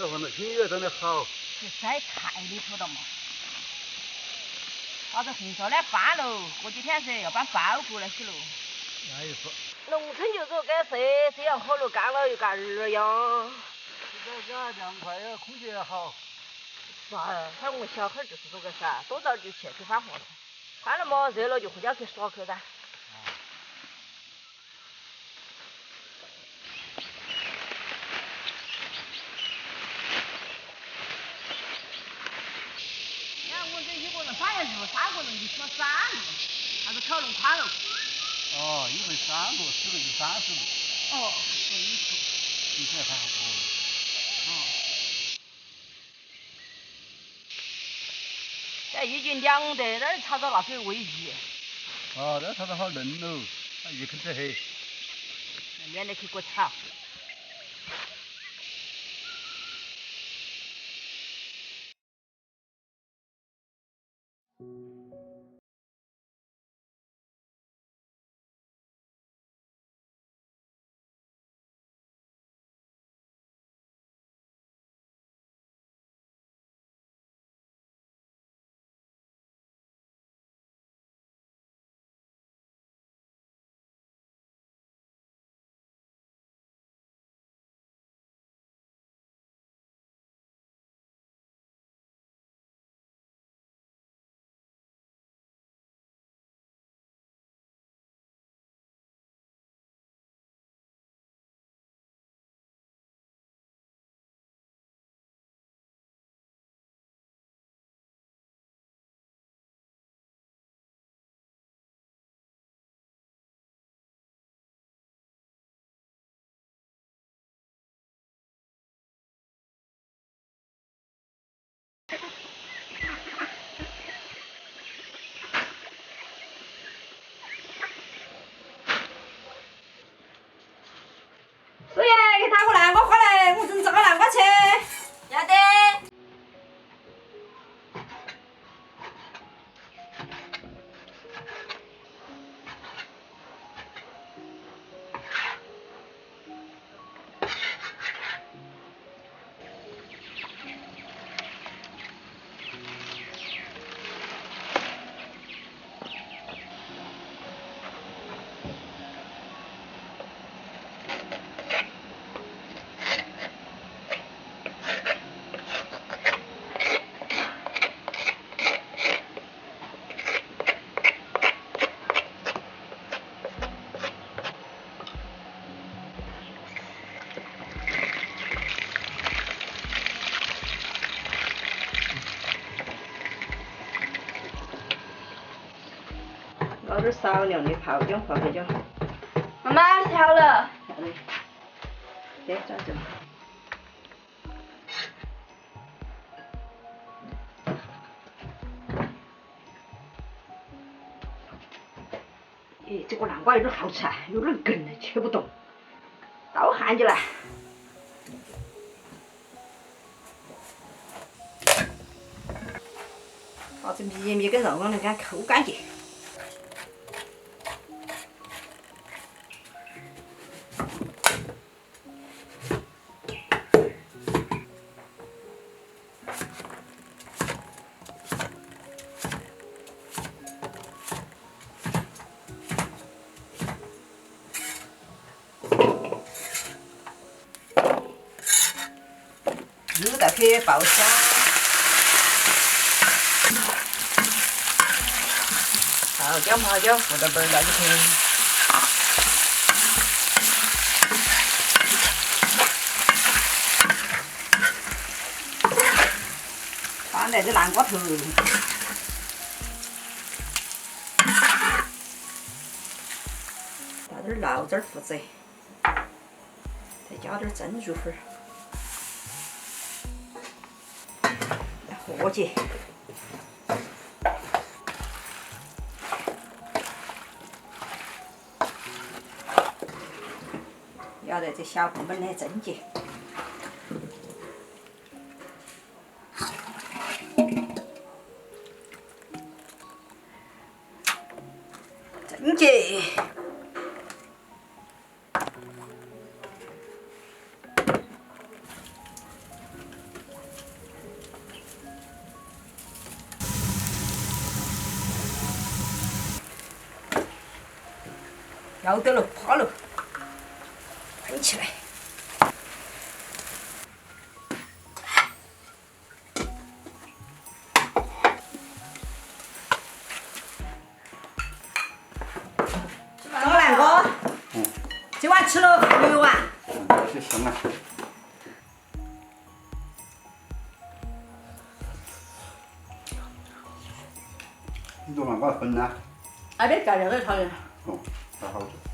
这份的心也真的好。这栽太离谱了嘛！把这红烧的搬喽，过几天噻要搬包过来去喽。那也是。农村就说该谁，这样火炉干了又干儿样。这个凉快呀，空气也好。是啊，反正我们小孩就是这个噻，多早就去翻火柴，翻了嘛热了就回家去耍去噻。我这一个人3人住，3个人就挑3路，还是挑弄宽了。哦，一回3路，4个就30路。哦，这一处。以前还好多。哦。这已经凉得那儿插着那水喂鱼。哦，那插着好嫩喽，那鱼啃得很。免得去给我吵。师爷，给打个南瓜过来，我正蒸个南瓜去。要得。搞点少量的泡椒和黑椒。妈妈调了。调的。对，转正。咦，这个南瓜有点好吃啊，有点梗，切不动。倒汗进来。把这米米跟肉给它抠干净。肉再去爆香，泡椒糊点本儿那就可以。放在这南瓜头，倒点醪糟糊子，再加点蒸肉粉儿。和解，要在这小火焖来蒸起，蒸起。要得了，怕了，滚起来！张兰哥，今晚吃了鱼丸。这行了。你昨晚给我分了？啊，别干这个讨厌。哦，太好吃。